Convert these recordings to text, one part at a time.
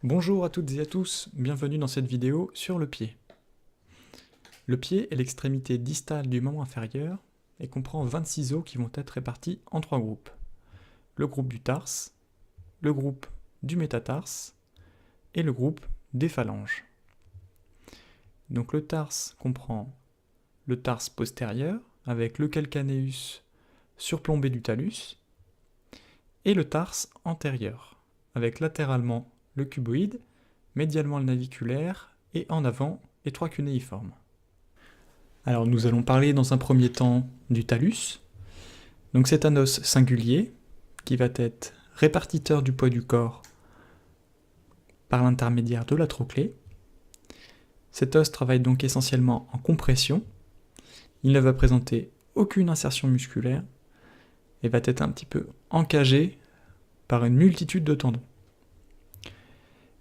Bonjour à toutes et à tous, bienvenue dans cette vidéo sur le pied. Le pied est l'extrémité distale du membre inférieur et comprend 26 os qui vont être répartis en 3 groupes. Le groupe du tarse, le groupe du métatarse et le groupe des phalanges. Donc le tarse comprend le tarse postérieur avec le calcanéus surplombé du talus et le tarse antérieur avec latéralement le cuboïde, médialement le naviculaire et en avant les 3 cunéiformes. Alors nous allons parler dans un premier temps du talus. Donc c'est un os singulier qui va être répartiteur du poids du corps par l'intermédiaire de la trochlée. Cet os travaille donc essentiellement en compression. Il ne va présenter aucune insertion musculaire et va être un petit peu encagé par une multitude de tendons.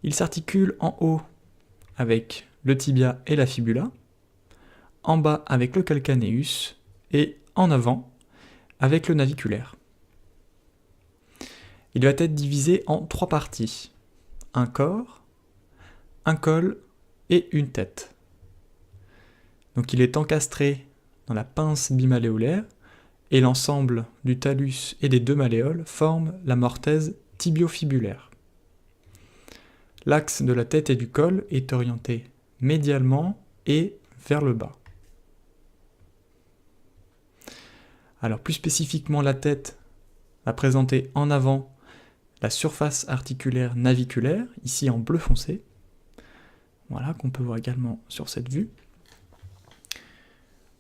Il s'articule en haut avec le tibia et la fibula, en bas avec le calcanéus et en avant avec le naviculaire. Il va être divisé en 3 parties, un corps, un col et une tête. Donc il est encastré dans la pince bimalléolaire et l'ensemble du talus et des 2 malléoles forme la mortaise tibiofibulaire. L'axe de la tête et du col est orienté médialement et vers le bas. Alors plus spécifiquement, la tête va présenter en avant la surface articulaire naviculaire, ici en bleu foncé, voilà, qu'on peut voir également sur cette vue.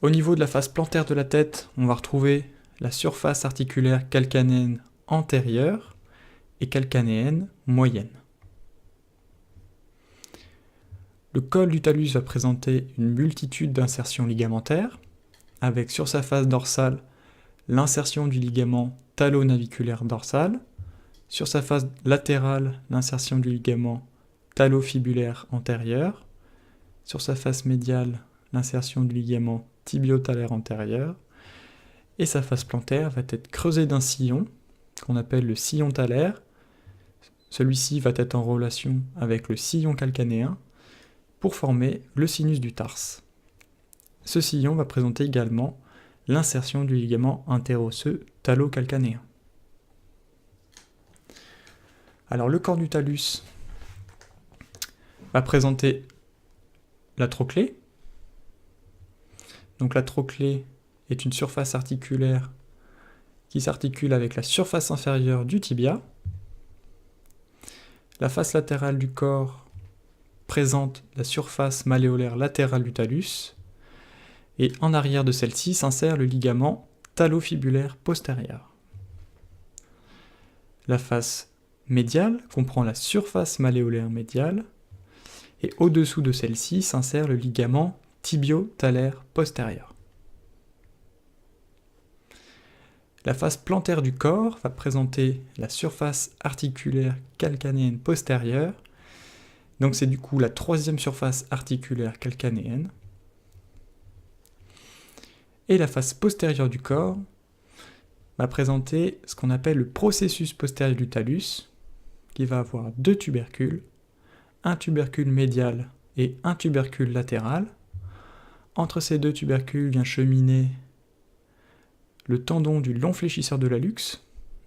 Au niveau de la face plantaire de la tête, on va retrouver la surface articulaire calcanéenne antérieure et calcanéenne moyenne. Le col du talus va présenter une multitude d'insertions ligamentaires, avec sur sa face dorsale l'insertion du ligament talonaviculaire dorsal, sur sa face latérale l'insertion du ligament talofibulaire antérieur, sur sa face médiale l'insertion du ligament tibiotalaire antérieur, et sa face plantaire va être creusée d'un sillon, qu'on appelle le sillon talaire. Celui-ci va être en relation avec le sillon calcanéen, pour former le sinus du tarse. Ce sillon va présenter également l'insertion du ligament interosseux talocalcanéen. Alors le corps du talus va présenter la trochlée. Donc la trochlée est une surface articulaire qui s'articule avec la surface inférieure du tibia. La face latérale du corps présente la surface malléolaire latérale du talus, et en arrière de celle-ci s'insère le ligament talofibulaire postérieur. La face médiale comprend la surface malléolaire médiale, et au-dessous de celle-ci s'insère le ligament tibiotalaire postérieur. La face plantaire du corps va présenter la surface articulaire calcanéenne postérieure. Donc c'est du coup la 3e surface articulaire calcanéenne. Et la face postérieure du corps va présenter ce qu'on appelle le processus postérieur du talus, qui va avoir 2 tubercules, un tubercule médial et un tubercule latéral. Entre ces 2 tubercules vient cheminer le tendon du long fléchisseur de l'hallux,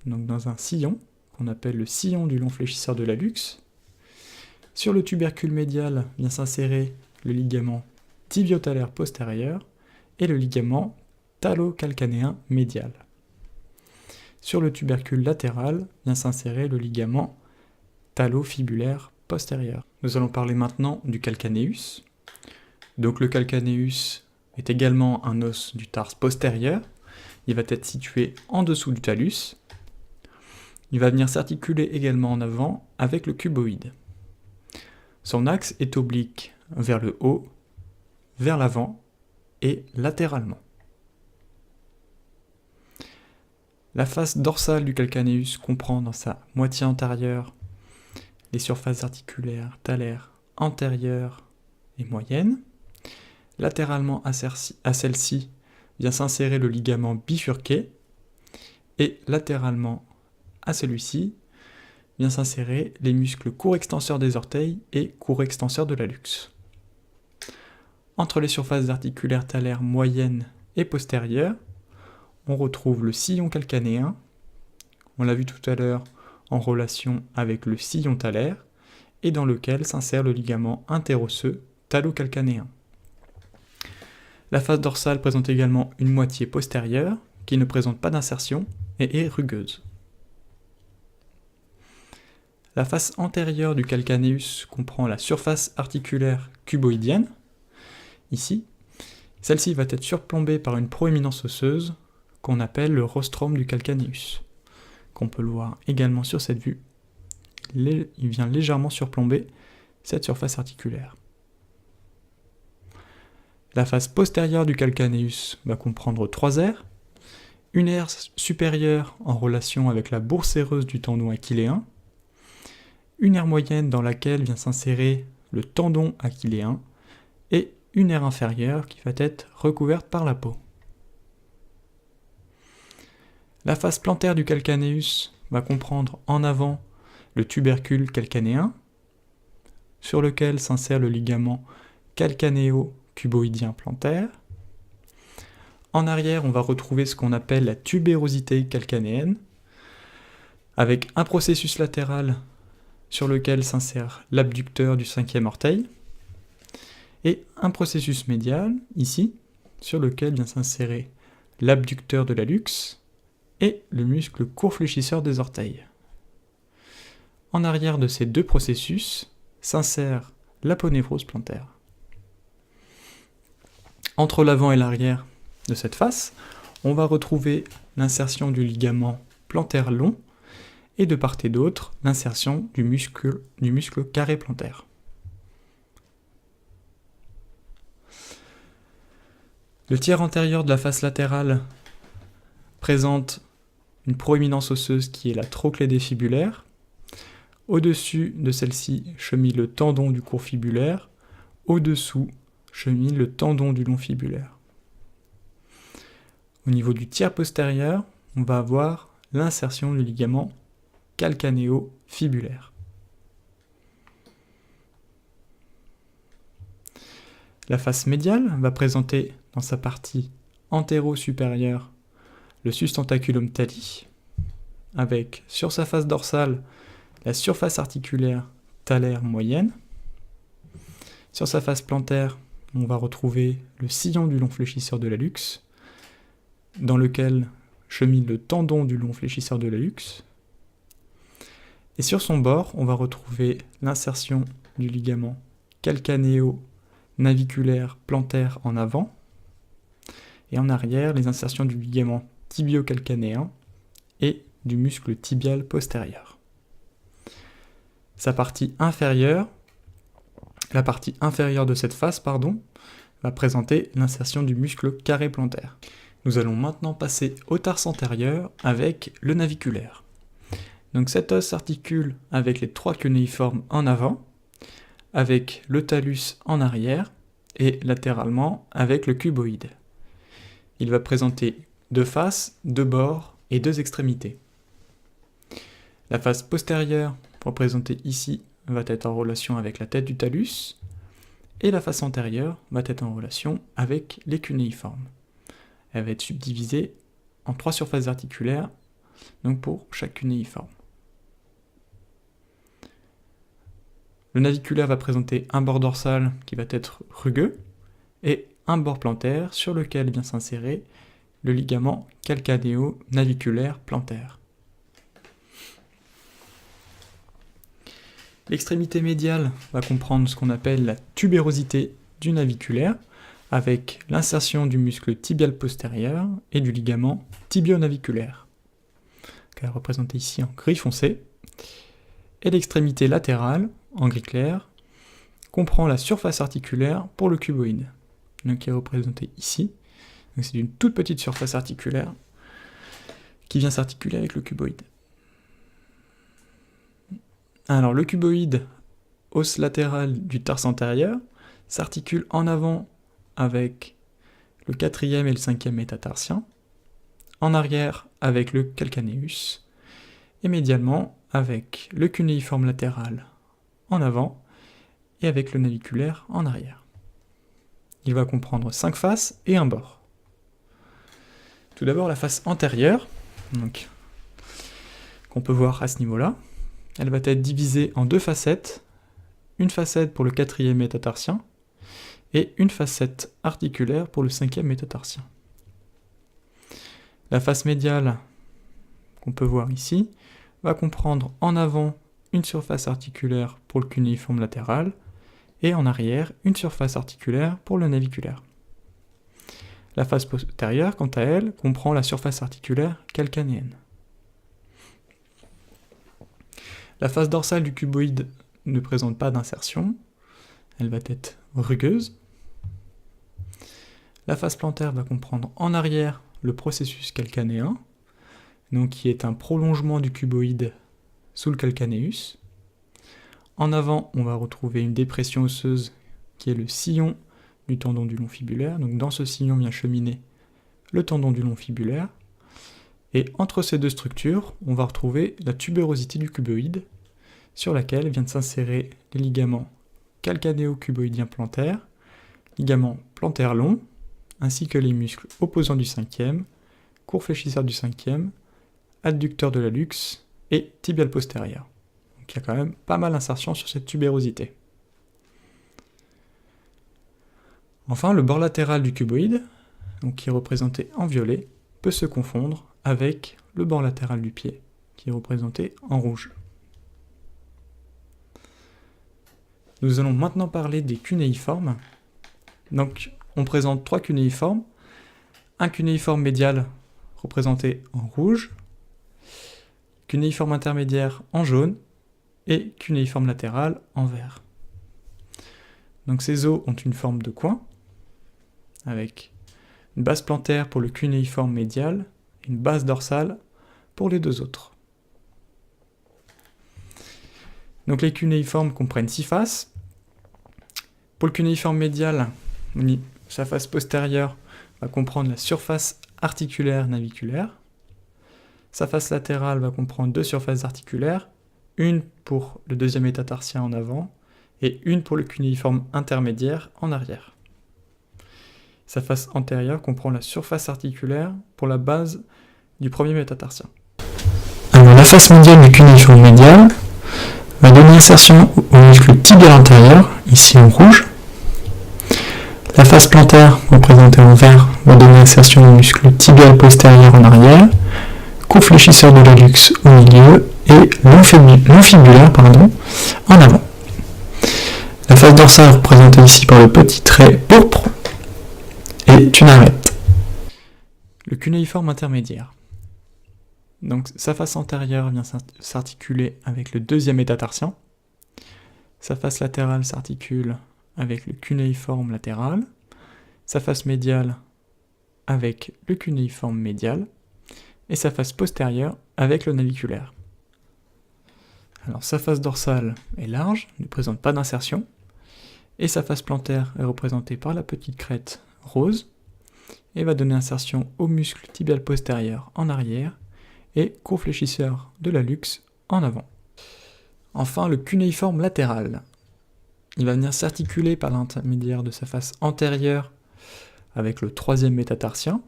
donc dans un sillon, qu'on appelle le sillon du long fléchisseur de l'hallux. Sur le tubercule médial vient s'insérer le ligament tibiotalaire postérieur et le ligament talocalcanéen médial. Sur le tubercule latéral vient s'insérer le ligament talofibulaire postérieur. Nous allons parler maintenant du calcanéus. Donc le calcanéus est également un os du tarse postérieur. Il va être situé en dessous du talus. Il va venir s'articuler également en avant avec le cuboïde. Son axe est oblique vers le haut, vers l'avant et latéralement. La face dorsale du calcanéus comprend dans sa moitié antérieure les surfaces articulaires talaires antérieures et moyennes. Latéralement à celle-ci vient s'insérer le ligament bifurqué et latéralement à celui-ci vient s'insérer les muscles court extenseurs des orteils et court extenseur de l'hallux. Entre les surfaces articulaires talaires moyennes et postérieures, on retrouve le sillon calcanéen, on l'a vu tout à l'heure en relation avec le sillon talaire, et dans lequel s'insère le ligament interosseux talo-calcanéen. La face dorsale présente également une moitié postérieure qui ne présente pas d'insertion et est rugueuse. La face antérieure du calcanéus comprend la surface articulaire cuboïdienne. Ici, celle-ci va être surplombée par une proéminence osseuse qu'on appelle le rostrum du calcanéus, qu'on peut le voir également sur cette vue. Il vient légèrement surplomber cette surface articulaire. La face postérieure du calcanéus va comprendre 3 aires. Une aire supérieure en relation avec la bourse séreuse du tendon achilléen, une aire moyenne dans laquelle vient s'insérer le tendon achilléen, et une aire inférieure qui va être recouverte par la peau. La face plantaire du calcanéus va comprendre en avant le tubercule calcanéen, sur lequel s'insère le ligament calcanéo-cuboïdien plantaire. En arrière, on va retrouver ce qu'on appelle la tubérosité calcanéenne, avec un processus latéral sur lequel s'insère l'abducteur du 5e orteil, et un processus médial, ici, sur lequel vient s'insérer l'abducteur de l'hallux et le muscle court fléchisseur des orteils. En arrière de ces deux processus s'insère l'aponévrose plantaire. Entre l'avant et l'arrière de cette face, on va retrouver l'insertion du ligament plantaire long et de part et d'autre l'insertion du muscle carré plantaire. Le tiers antérieur de la face latérale présente une proéminence osseuse qui est la trochlédée fibulaire. Au-dessus de celle-ci chemine le tendon du court fibulaire, au-dessous chemine le tendon du long fibulaire. Au niveau du tiers postérieur, on va avoir l'insertion du ligament calcanéo-fibulaire. La face médiale va présenter dans sa partie antéro-supérieure le sustentaculum tali, avec sur sa face dorsale la surface articulaire talaire moyenne. Sur sa face plantaire, on va retrouver le sillon du long fléchisseur de l'hallux, dans lequel chemine le tendon du long fléchisseur de l'hallux. Et sur son bord, on va retrouver l'insertion du ligament calcanéo-naviculaire plantaire en avant, et en arrière, les insertions du ligament tibio-calcanéen et du muscle tibial postérieur. La partie inférieure de cette face, va présenter l'insertion du muscle carré plantaire. Nous allons maintenant passer au tarse antérieur avec le naviculaire. Donc cet os s'articule avec les 3 cunéiformes en avant, avec le talus en arrière et latéralement avec le cuboïde. Il va présenter 2 faces, 2 bords et 2 extrémités. La face postérieure, représentée ici, va être en relation avec la tête du talus, et la face antérieure va être en relation avec les cunéiformes. Elle va être subdivisée en 3 surfaces articulaires, donc pour chaque cunéiforme. Le naviculaire va présenter un bord dorsal qui va être rugueux, et un bord plantaire sur lequel vient s'insérer le ligament calcanéo-naviculaire plantaire. L'extrémité médiale va comprendre ce qu'on appelle la tubérosité du naviculaire, avec l'insertion du muscle tibial postérieur et du ligament tibio-naviculaire, qui est représenté ici en gris foncé. Et l'extrémité latérale, en gris clair, comprend la surface articulaire pour le cuboïde, donc qui est représentée ici. C'est une toute petite surface articulaire qui vient s'articuler avec le cuboïde. Alors le cuboïde, os latéral du tarse antérieur, s'articule en avant avec le 4e et le 5e métatarsien, en arrière avec le calcanéus, et médialement avec le cunéiforme latéral en avant et avec le naviculaire en arrière. Il va comprendre 5 faces et un bord. Tout d'abord la face antérieure, qu'on peut voir à ce niveau-là. Elle va être divisée en 2 facettes, une facette pour le 4e métatarsien et une facette articulaire pour le 5e métatarsien. La face médiale, qu'on peut voir ici, va comprendre en avant une surface articulaire pour le cunéiforme latéral et en arrière une surface articulaire pour le naviculaire. La face postérieure, quant à elle, comprend la surface articulaire calcanéenne. La face dorsale du cuboïde ne présente pas d'insertion, elle va être rugueuse. La face plantaire va comprendre en arrière le processus calcanéen, qui est un prolongement du cuboïde sous le calcanéus. En avant, on va retrouver une dépression osseuse qui est le sillon du tendon du long fibulaire. Donc dans ce sillon vient cheminer le tendon du long fibulaire. Et entre ces deux structures, on va retrouver la tubérosité du cuboïde, sur laquelle viennent s'insérer les ligaments calcanéo-cuboïdiens plantaires, ligaments plantaires longs, ainsi que les muscles opposants du 5e, court fléchisseur du 5e, adducteur de l'hallux et tibial postérieur. Donc il y a quand même pas mal d'insertions sur cette tubérosité. Enfin, le bord latéral du cuboïde, qui est représenté en violet, peut se confondre avec le bord latéral du pied, qui est représenté en rouge. Nous allons maintenant parler des cunéiformes. Donc, on présente 3 cunéiformes. Un cunéiforme médial représenté en rouge, cunéiforme intermédiaire en jaune et cunéiforme latéral en vert. Donc ces os ont une forme de coin, avec une base plantaire pour le cunéiforme médial et une base dorsale pour les 2 autres. Donc les cunéiformes comprennent 6 faces. Pour le cunéiforme médial, sa face postérieure va comprendre la surface articulaire naviculaire. Sa face latérale va comprendre 2 surfaces articulaires, une pour le 2e métatarsien en avant et une pour le cunéiforme intermédiaire en arrière. Sa face antérieure comprend la surface articulaire pour la base du 1er métatarsien. Alors la face médiale du cunéiforme médial va donner insertion au muscle tibial antérieur, ici en rouge. La face plantaire, représentée en vert, va donner insertion au muscle tibial postérieur en arrière, court fléchisseur de l'hallux au milieu et long fibulaire en avant. La face dorsale, représentée ici par le petit trait pourpre, est une arête. Le cunéiforme intermédiaire. Donc sa face antérieure vient s'articuler avec le 2e métatarsien. Sa face latérale s'articule avec le cunéiforme latéral. Sa face médiale avec le cunéiforme médial. Et sa face postérieure avec le naviculaire. Alors sa face dorsale est large, ne présente pas d'insertion. Et sa face plantaire est représentée par la petite crête rose et va donner insertion au muscle tibial postérieur en arrière et court fléchisseur de l'hallux en avant. Enfin, le cunéiforme latéral. Il va venir s'articuler par l'intermédiaire de sa face antérieure avec le 3e métatarsien,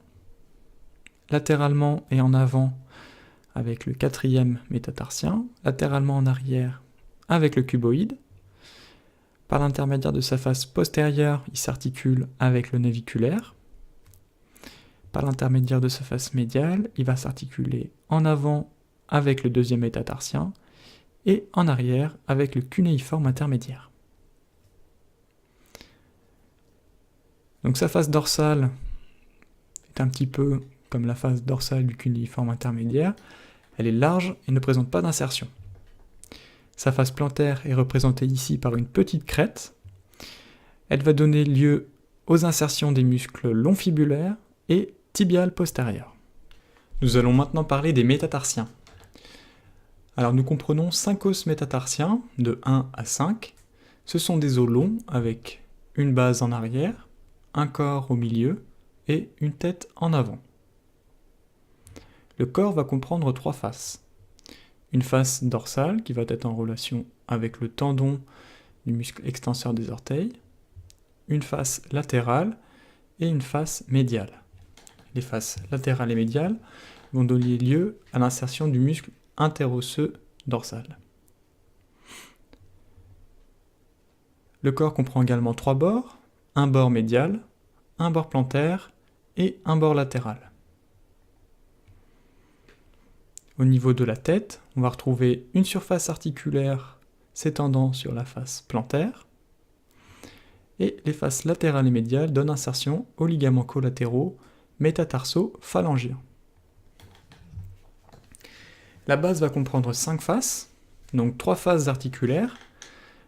latéralement et en avant avec le 4e métatarsien, latéralement en arrière avec le cuboïde. Par l'intermédiaire de sa face postérieure, il s'articule avec le naviculaire. Par l'intermédiaire de sa face médiale, il va s'articuler en avant avec le 2e métatarsien et en arrière avec le cunéiforme intermédiaire. Donc sa face dorsale est un petit peu comme la face dorsale du cunéiforme intermédiaire. Elle est large et ne présente pas d'insertion. Sa face plantaire est représentée ici par une petite crête. Elle va donner lieu aux insertions des muscles long fibulaires et tibial postérieur. Nous allons maintenant parler des métatarsiens. Alors nous comprenons 5 os métatarsiens, de 1 à 5. Ce sont des os longs avec une base en arrière, un corps au milieu et une tête en avant. Le corps va comprendre 3 faces. une face dorsale qui va être en relation avec le tendon du muscle extenseur des orteils, une face latérale et une face médiale. Les faces latérales et médiales vont donner lieu à l'insertion du muscle interosseux dorsal. Le corps comprend également 3 bords, un bord médial, un bord plantaire et un bord latéral. Au niveau de la tête, on va retrouver une surface articulaire s'étendant sur la face plantaire, et les faces latérales et médiales donnent insertion aux ligaments collatéraux métatarso-phalangiens. La base va comprendre 5 faces, donc 3 faces articulaires.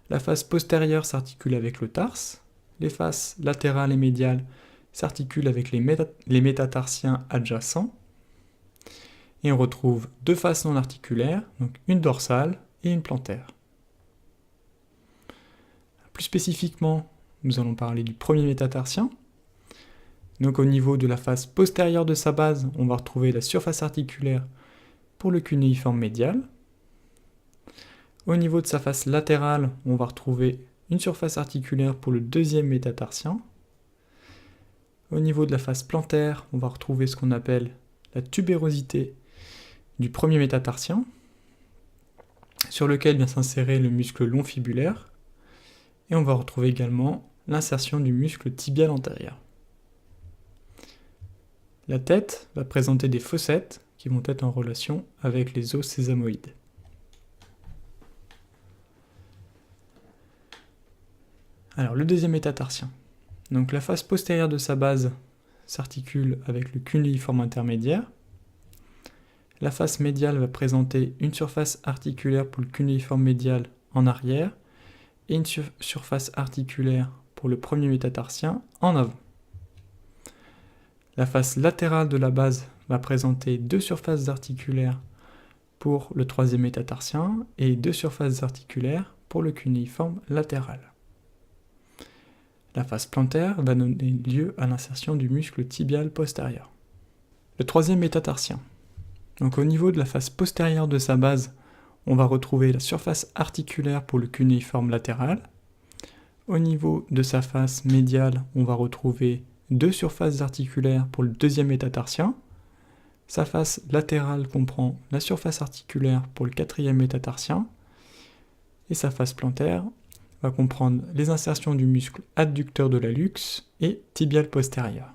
La face postérieure s'articule avec le tarse, les faces latérales et médiales s'articulent avec les métatarsiens adjacents, et on retrouve 2 faces non articulaires, donc une dorsale et une plantaire. Plus spécifiquement, nous allons parler du premier métatarsien. Donc au niveau de la face postérieure de sa base, on va retrouver la surface articulaire pour le cunéiforme médial. Au niveau de sa face latérale, on va retrouver une surface articulaire pour le deuxième métatarsien. Au niveau de la face plantaire, on va retrouver ce qu'on appelle la tubérosité du premier métatarsien, sur lequel vient s'insérer le muscle long fibulaire, et on va retrouver également l'insertion du muscle tibial antérieur. La tête va présenter des fossettes qui vont être en relation avec les os sésamoïdes. Alors le deuxième métatarsien. Donc la face postérieure de sa base s'articule avec le cunéiforme intermédiaire. La face médiale va présenter une surface articulaire pour le cunéiforme médial en arrière et une surface articulaire pour le premier métatarsien en avant. La face latérale de la base va présenter 2 surfaces articulaires pour le troisième métatarsien et 2 surfaces articulaires pour le cunéiforme latéral. La face plantaire va donner lieu à l'insertion du muscle tibial postérieur. Le troisième métatarsien. Donc au niveau de la face postérieure de sa base, on va retrouver la surface articulaire pour le cunéiforme latéral. Au niveau de sa face médiale, on va retrouver 2 surfaces articulaires pour le deuxième métatarsien. Sa face latérale comprend la surface articulaire pour le quatrième métatarsien. Et sa face plantaire va comprendre les insertions du muscle adducteur de l'hallux et tibial postérieur.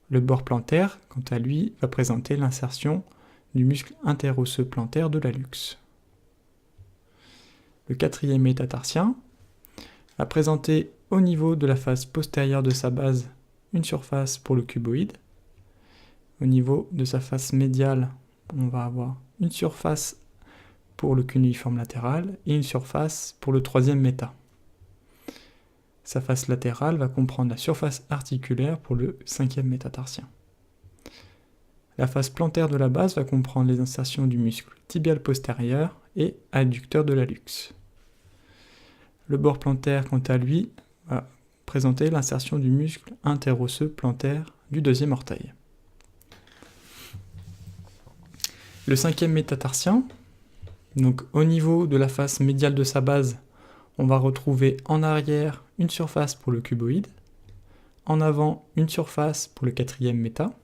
Le bord plantaire, quant à lui, va présenter l'insertion du muscle interosseux plantaire de l'hallux. Le quatrième métatarsien va présenter au niveau de la face postérieure de sa base une surface pour le cuboïde. Au niveau de sa face médiale, on va avoir une surface pour le cunéiforme latéral et une surface pour le troisième méta. Sa face latérale va comprendre la surface articulaire pour le cinquième métatarsien. La face plantaire de la base va comprendre les insertions du muscle tibial postérieur et adducteur de l'hallux. Le bord plantaire, quant à lui, va présenter l'insertion du muscle interosseux plantaire du deuxième orteil. Le cinquième métatarsien, donc au niveau de la face médiale de sa base, on va retrouver en arrière une surface pour le cuboïde, en avant une surface pour le quatrième méta.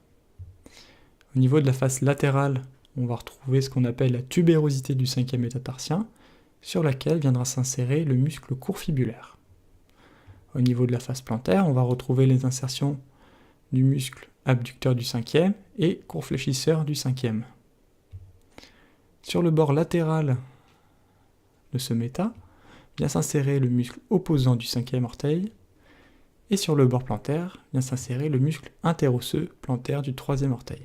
Au niveau de la face latérale, on va retrouver ce qu'on appelle la tubérosité du cinquième métatarsien, sur laquelle viendra s'insérer le muscle court fibulaire. Au niveau de la face plantaire, on va retrouver les insertions du muscle abducteur du cinquième et court fléchisseur du cinquième. Sur le bord latéral de ce méta, vient s'insérer le muscle opposant du cinquième orteil, et sur le bord plantaire vient s'insérer le muscle interosseux plantaire du troisième orteil.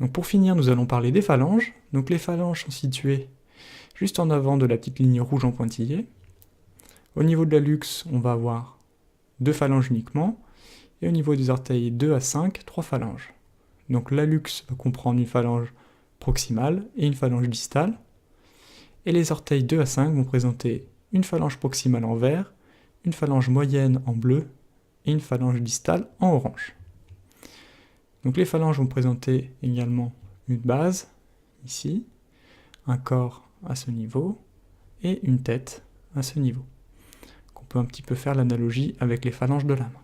Donc pour finir, nous allons parler des phalanges. Donc les phalanges sont situées juste en avant de la petite ligne rouge en pointillé. Au niveau de l'hallux, on va avoir 2 phalanges uniquement, et au niveau des orteils 2 à 5, 3 phalanges. Donc l'hallux va comprendre une phalange proximale et une phalange distale, et les orteils 2 à 5 vont présenter une phalange proximale en vert, une phalange moyenne en bleu et une phalange distale en orange. Donc les phalanges vont présenter également une base, ici, un corps à ce niveau, et une tête à ce niveau. On peut un petit peu faire l'analogie avec les phalanges de la main.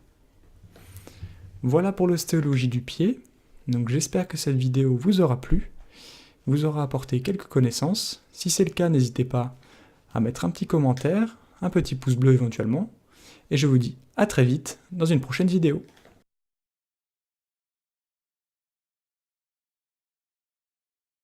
Voilà pour l'ostéologie du pied. Donc j'espère que cette vidéo vous aura plu, vous aura apporté quelques connaissances. Si c'est le cas, n'hésitez pas à mettre un petit commentaire, un petit pouce bleu éventuellement, et je vous dis à très vite dans une prochaine vidéo.